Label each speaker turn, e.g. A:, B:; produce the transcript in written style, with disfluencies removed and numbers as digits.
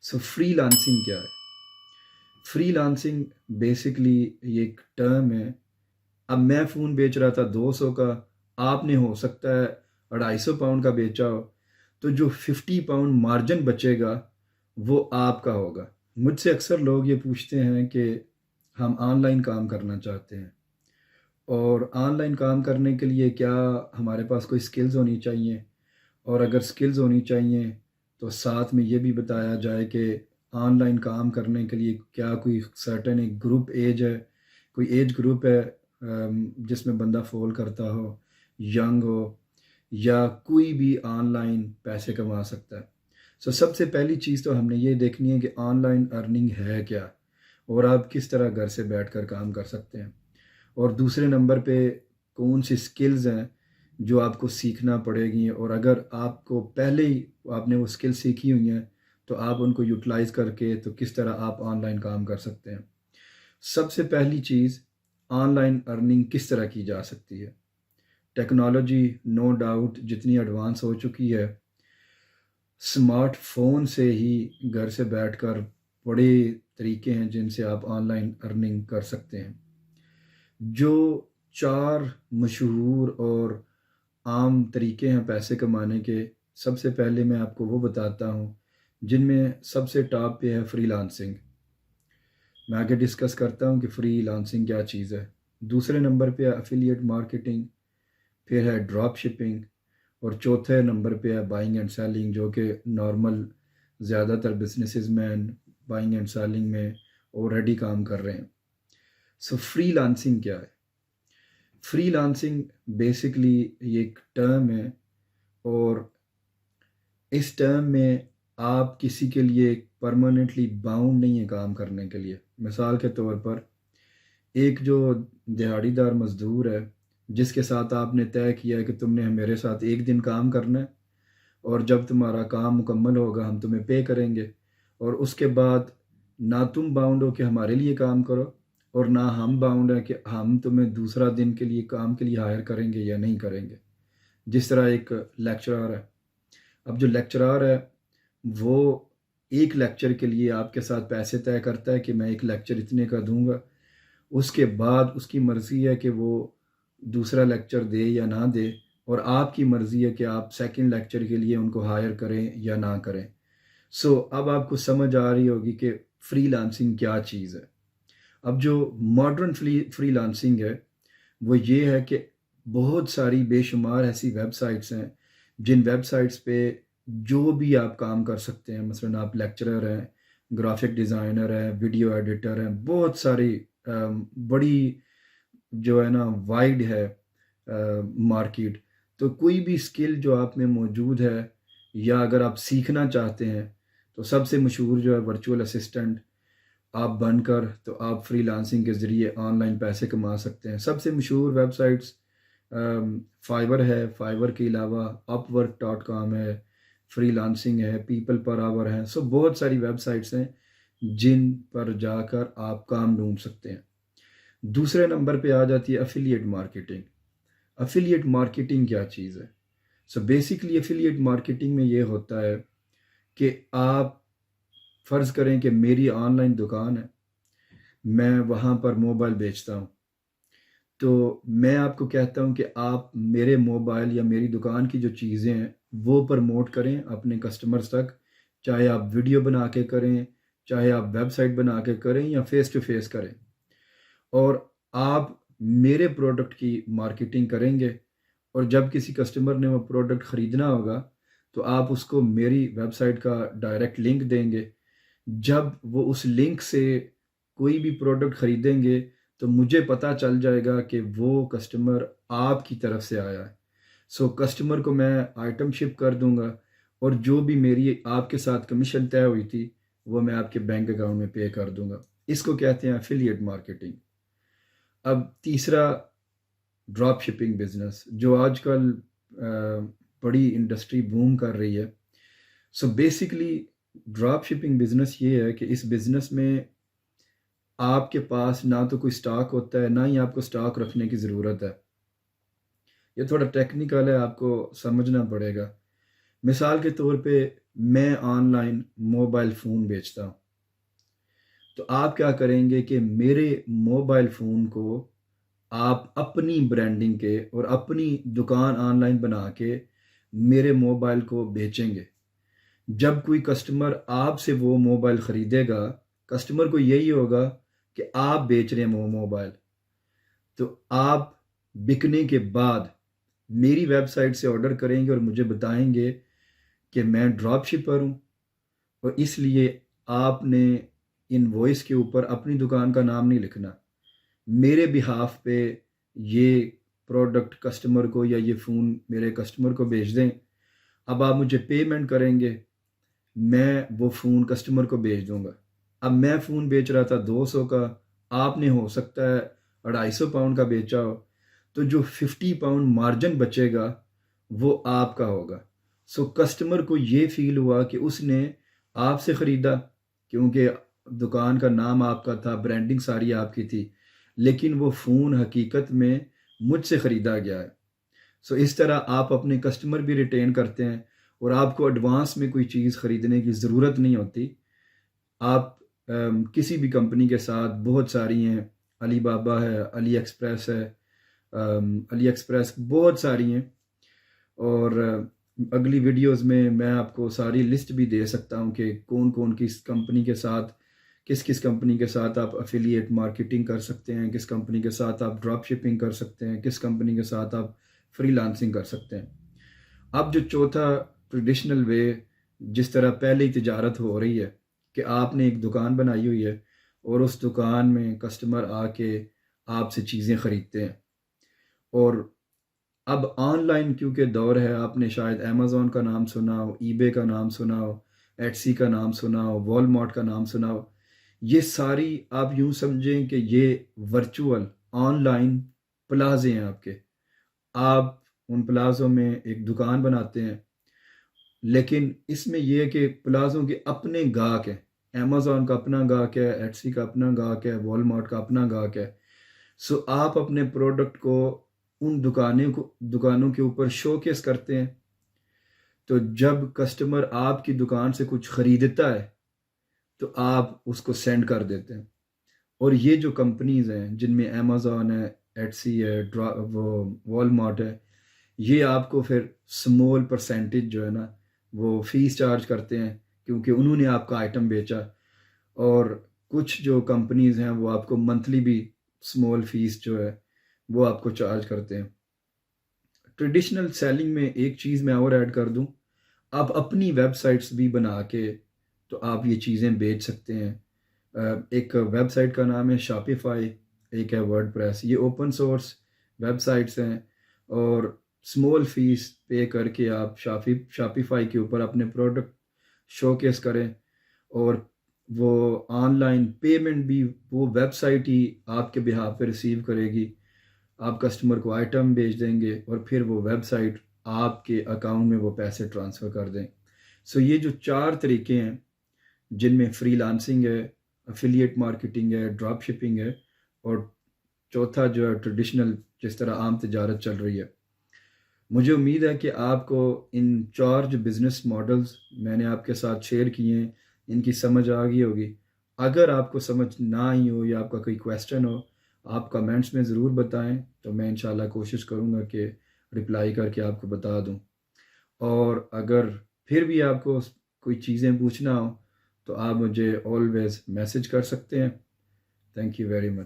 A: Free lancing کیا ہے؟ Free lancing basically یہ ایک ٹرم ہے. اب میں فون بیچ رہا تھا 200 کا، آپ نے ہو سکتا ہے 250 پاؤنڈ کا بیچا ہو، تو جو 50 پاؤنڈ مارجن بچے گا وہ آپ کا ہوگا. مجھ سے اکثر لوگ یہ پوچھتے ہیں کہ ہم آن لائن کام کرنا چاہتے ہیں، اور آن لائن کام کرنے کے لیے کیا ہمارے پاس کوئی سکلز ہونی چاہیے، اور اگر سکلز ہونی چاہیے تو ساتھ میں یہ بھی بتایا جائے کہ آن لائن کام کرنے کے لیے کیا کوئی سرٹن ایک گروپ ایج ہے، کوئی ایج گروپ ہے جس میں بندہ فال کرتا ہو، ینگ ہو، یا کوئی بھی آن لائن پیسے کما سکتا ہے. سب سے پہلی چیز تو ہم نے یہ دیکھنی ہے کہ آن لائن ارننگ ہے کیا، اور آپ کس طرح گھر سے بیٹھ کر کام کر سکتے ہیں. اور دوسرے نمبر پہ کون سی سکلز ہیں جو آپ کو سیکھنا پڑے گی، اور اگر آپ کو پہلے ہی آپ نے وہ سکل سیکھی ہوئی ہیں تو آپ ان کو یوٹیلائز کر کے تو کس طرح آپ آن لائن کام کر سکتے ہیں. سب سے پہلی چیز، آن لائن ارننگ کس طرح کی جا سکتی ہے. ٹیکنالوجی نو ڈاؤٹ جتنی ایڈوانس ہو چکی ہے، اسمارٹ فون سے ہی گھر سے بیٹھ کر بڑے طریقے ہیں جن سے آپ آن لائن ارننگ کر سکتے ہیں. جو 4 مشہور اور عام طریقے ہیں پیسے کمانے کے، سب سے پہلے میں آپ کو وہ بتاتا ہوں جن میں سب سے ٹاپ پہ ہے فری لانسنگ. میں آگے ڈسکس کرتا ہوں کہ فری لانسنگ کیا چیز ہے. دوسرے نمبر پہ ہے افیلیٹ مارکیٹنگ، پھر ہے ڈراپ شپنگ، اور چوتھے نمبر پہ ہے بائنگ اینڈ سیلنگ، جو کہ نارمل زیادہ تر بزنسز مین بائنگ اینڈ سیلنگ میں آلریڈی کام کر رہے ہیں. فری لانسنگ کیا ہے؟ فری لانسنگ بیسکلی یہ ایک ٹرم ہے، اور اس ٹرم میں آپ کسی کے لیے پرماننٹلی باؤنڈ نہیں ہے کام کرنے کے لیے. مثال کے طور پر ایک جو دہاڑی دار مزدور ہے جس کے ساتھ آپ نے طے کیا ہے کہ تم نے میرے ساتھ ایک دن کام کرنا ہے، اور جب تمہارا کام مکمل ہوگا ہم تمہیں پے کریں گے، اور اس کے بعد نہ تم باؤنڈ ہو کہ ہمارے لیے کام کرو، اور نہ ہم باؤنڈ ہیں کہ ہم تمہیں دوسرا دن کے لیے کام کے لیے ہائر کریں گے یا نہیں کریں گے. جس طرح ایک لیکچرر ہے، اب جو لیکچرر ہے وہ ایک لیکچر کے لیے آپ کے ساتھ پیسے طے کرتا ہے کہ میں ایک لیکچر اتنے کا دوں گا، اس کے بعد اس کی مرضی ہے کہ وہ دوسرا لیکچر دے یا نہ دے، اور آپ کی مرضی ہے کہ آپ سیکنڈ لیکچر کے لیے ان کو ہائر کریں یا نہ کریں. اب آپ کو سمجھ آ رہی ہوگی کہ فری لانسنگ کیا چیز ہے. اب جو ماڈرن فری لانسنگ ہے وہ یہ ہے کہ بہت ساری بے شمار ایسی ویب سائٹس ہیں جن ویب سائٹس پہ جو بھی آپ کام کر سکتے ہیں. مثلا آپ لیکچرر ہیں، گرافک ڈیزائنر ہیں، ویڈیو ایڈیٹر ہیں، بہت ساری بڑی جو ہے نا وائڈ ہے مارکیٹ. تو کوئی بھی اسکل جو آپ میں موجود ہے یا اگر آپ سیکھنا چاہتے ہیں تو سب سے مشہور جو ہے ورچوئل اسسٹنٹ آپ بن کر تو آپ فری لانسنگ کے ذریعے آن لائن پیسے کما سکتے ہیں. سب سے مشہور ویب سائٹس فائور ہے، فائور کے علاوہ اپ ورک .com ہے، فری لانسنگ ہے، پیپل پر آور ہے. بہت ساری ویب سائٹس ہیں جن پر جا کر آپ کام ڈھونڈ سکتے ہیں. دوسرے نمبر پہ آ جاتی ہے افیلیٹ مارکیٹنگ. افیلیٹ مارکیٹنگ کیا چیز ہے؟ بیسکلی افیلیٹ مارکیٹنگ میں یہ ہوتا ہے کہ آپ فرض کریں کہ میری آن لائن دکان ہے، میں وہاں پر موبائل بیچتا ہوں، تو میں آپ کو کہتا ہوں کہ آپ میرے موبائل یا میری دکان کی جو چیزیں ہیں وہ پرموٹ کریں اپنے کسٹمرز تک، چاہے آپ ویڈیو بنا کے کریں، چاہے آپ ویب سائٹ بنا کے کریں یا فیس ٹو فیس کریں، اور آپ میرے پروڈکٹ کی مارکیٹنگ کریں گے. اور جب کسی کسٹمر نے وہ پروڈکٹ خریدنا ہوگا تو آپ اس کو میری ویب سائٹ کا ڈائریکٹ لنک دیں گے. جب وہ اس لنک سے کوئی بھی پروڈکٹ خریدیں گے تو مجھے پتہ چل جائے گا کہ وہ کسٹمر آپ کی طرف سے آیا ہے. کسٹمر کو میں آئٹم شپ کر دوں گا، اور جو بھی میری آپ کے ساتھ کمیشن طے ہوئی تھی وہ میں آپ کے بینک اکاؤنٹ میں پے کر دوں گا. اس کو کہتے ہیں افیلیٹ مارکیٹنگ. اب تیسرا، ڈراپ شپنگ بزنس، جو آج کل بڑی انڈسٹری بوم کر رہی ہے. بیسکلی ڈراپ شپنگ بزنس یہ ہے کہ اس بزنس میں آپ کے پاس نہ تو کوئی سٹاک ہوتا ہے، نہ ہی آپ کو سٹاک رکھنے کی ضرورت ہے. یہ تھوڑا ٹیکنیکل ہے، آپ کو سمجھنا پڑے گا. مثال کے طور پہ میں آن لائن موبائل فون بیچتا ہوں، تو آپ کیا کریں گے کہ میرے موبائل فون کو آپ اپنی برانڈنگ کے اور اپنی دکان آن لائن بنا کے میرے موبائل کو بیچیں گے۔ جب کوئی کسٹمر آپ سے وہ موبائل خریدے گا، کسٹمر کو یہی ہوگا کہ آپ بیچ رہے ہیں وہ موبائل، تو آپ بکنے کے بعد میری ویب سائٹ سے آرڈر کریں گے اور مجھے بتائیں گے کہ میں ڈراپ شپر ہوں، اور اس لیے آپ نے انوائس کے اوپر اپنی دکان کا نام نہیں لکھنا، میرے بہاف پہ یہ پروڈکٹ کسٹمر کو یا یہ فون میرے کسٹمر کو بھیج دیں۔ اب آپ مجھے پیمنٹ کریں گے، میں وہ فون کسٹمر کو بھیج دوں گا۔ اب میں فون بیچ رہا تھا 200 کا، آپ نے ہو سکتا ہے 250 پاؤنڈ کا بیچا ہو، تو جو 50 پاؤنڈ مارجن بچے گا وہ آپ کا ہوگا۔ سو کسٹمر کو یہ فیل ہوا کہ اس نے آپ سے خریدا، کیونکہ دکان کا نام آپ کا تھا، برانڈنگ ساری آپ کی تھی، لیکن وہ فون حقیقت میں مجھ سے خریدا گیا ہے۔ سو اس طرح آپ اپنے کسٹمر بھی ریٹین کرتے ہیں، اور آپ کو ایڈوانس میں کوئی چیز خریدنے کی ضرورت نہیں ہوتی۔ آپ کسی بھی کمپنی کے ساتھ بہت ساری ہیں، علی بابا ہے، علی ایکسپریس ہے، علی ایکسپریس بہت ساری ہیں، اور اگلی ویڈیوز میں آپ کو ساری لسٹ بھی دے سکتا ہوں کہ کون کون کس کمپنی کے ساتھ، کس کمپنی کے ساتھ آپ افیلیٹ مارکیٹنگ کر سکتے ہیں، کس کمپنی کے ساتھ آپ ڈراپ شپنگ کر سکتے ہیں، کس کمپنی کے ساتھ آپ فری لانسنگ کر سکتے ہیں۔ اب جو چوتھا ٹریڈیشنل وے، جس طرح پہلے ہی تجارت ہو رہی ہے کہ آپ نے ایک دکان بنائی ہوئی ہے اور اس دکان میں کسٹمر آ کے آپ سے چیزیں خریدتے ہیں، اور اب آن لائن کیونکہ دور ہے، آپ نے شاید امیزون کا نام سنا ہو، ای بے کا نام سنا ہو، ایٹسی کا نام سنا ہو، وال مارٹ کا نام سنا ہو، یہ ساری آپ یوں سمجھیں کہ یہ ورچوئل آن لائن پلازے ہیں آپ کے۔ آپ ان پلازوں میں ایک دکان بناتے ہیں، لیکن اس میں یہ ہے کہ پلازوں کے اپنے گاہک ہیں، امیزون کا اپنا گاہک ہے، ایٹسی کا اپنا گاہک ہے، وال مارٹ کا اپنا گاہک ہے۔ سو آپ اپنے پروڈکٹ کو ان دکانوں کے اوپر شو کیس کرتے ہیں، تو جب کسٹمر آپ کی دکان سے کچھ خریدتا ہے تو آپ اس کو سینڈ کر دیتے ہیں۔ اور یہ جو کمپنیز ہیں جن میں امیزون ہے، ایٹسی ہے، وہ وال مارٹ ہے، یہ آپ کو پھر سمول پرسنٹیج جو ہے نا وہ فیس چارج کرتے ہیں، کیونکہ انہوں نے آپ کا آئٹم بیچا، اور کچھ جو کمپنیز ہیں وہ آپ کو منتھلی بھی سمول فیس جو ہے وہ آپ کو چارج کرتے ہیں۔ ٹریڈیشنل سیلنگ میں ایک چیز میں اور ایڈ کر دوں، آپ اپنی ویب سائٹس بھی بنا کے تو آپ یہ چیزیں بیچ سکتے ہیں۔ ایک ویب سائٹ کا نام ہے شاپیفائی، ایک ہے ورڈ پریس، یہ اوپن سورس ویب سائٹس ہیں، اور سمول فیس پے کر کے آپ شاپیفائی کے اوپر اپنے پروڈکٹ شو کیس کریں، اور وہ آن لائن پیمنٹ بھی وہ ویب سائٹ ہی آپ کے بہاف پہ ریسیو کرے گی۔ آپ کسٹمر کو آئٹم بھیج دیں گے اور پھر وہ ویب سائٹ آپ کے اکاؤنٹ میں وہ پیسے ٹرانسفر کر دیں۔ سو یہ جو 4 طریقے ہیں جن میں فری لانسنگ ہے، افیلیٹ مارکیٹنگ ہے، ڈراپ شپنگ ہے، اور چوتھا جو ہے ٹریڈیشنل جس طرح عام تجارت چل رہی ہے، مجھے امید ہے کہ آپ کو ان 4 جو بزنس ماڈلز میں نے آپ کے ساتھ شیئر کیے ہیں ان کی سمجھ آ گئی ہوگی۔ اگر آپ کو سمجھ نہ آئی ہو یا آپ کا کوئی کویسچن ہو، آپ کمنٹس میں ضرور بتائیں، تو میں انشاءاللہ کوشش کروں گا کہ رپلائی کر کے آپ کو بتا دوں۔ اور اگر پھر بھی آپ کو کوئی چیزیں پوچھنا ہو تو آپ مجھے آلویز میسج کر سکتے ہیں۔ Thank you very much.